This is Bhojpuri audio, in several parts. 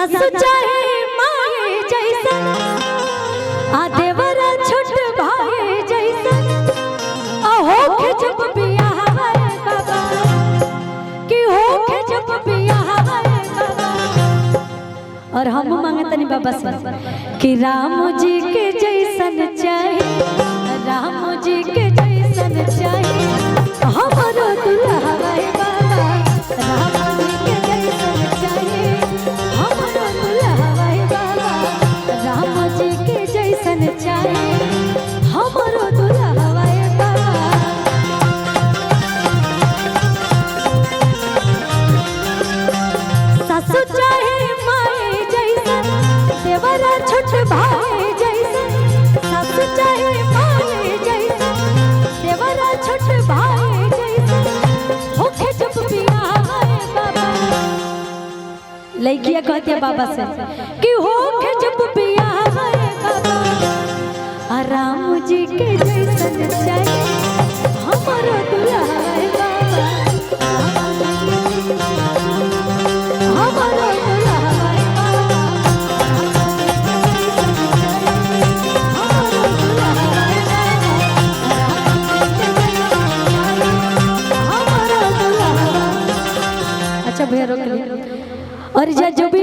सासु चाहे माए जैसा आ देवरा छोट भाई जैसा आ होके जब बियाह बाबा कि होके जब बियाह बाबा। और हम मांगतनी बाबा से कि राम जी के जैसन चाहे, राम जी के जैसन चाहे हमारो दुल्हा बाबा। राम जी के जैसन चाहे हमारो दुल्हा बाबा। राम जी के जैसन चाहे हमारो दुल्हा बाबा। सासु चाहे माए जैसन देवरा छोट भाई जैसन। सासु चाहे माए जैसन देवरा छोट भाई जैसन होके जब बियाह बाबा। लड़कियां कहती है बाबा से कि होके जब बियाह बाबा आ राम जी के जैसन चाहे हमारो दुल्हा बाबा। हमारो दुल्हा भैया रोक ली। और जो भी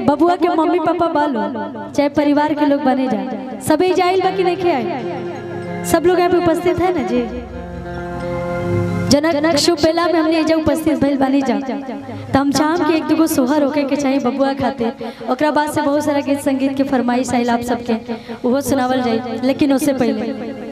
बबुआ के मम्मी पापा बालो चाहे परिवार के लोग बने जाए सभी जाइल बाकी नहीं आए, सब लोग यहाँ पे उपस्थित है ना जी। जनक शुभ बेला में हमने जो उपस्थित भइल बनी जा तो हम चाहम कि एक दुगो सोहर होके के चाहिए बबुआ खातिर। ओकरा बाद से बहुत सारा गीत संगीत के फरमाइश आइल आप सबके वो सुनावल जाए, लेकिन उससे पहले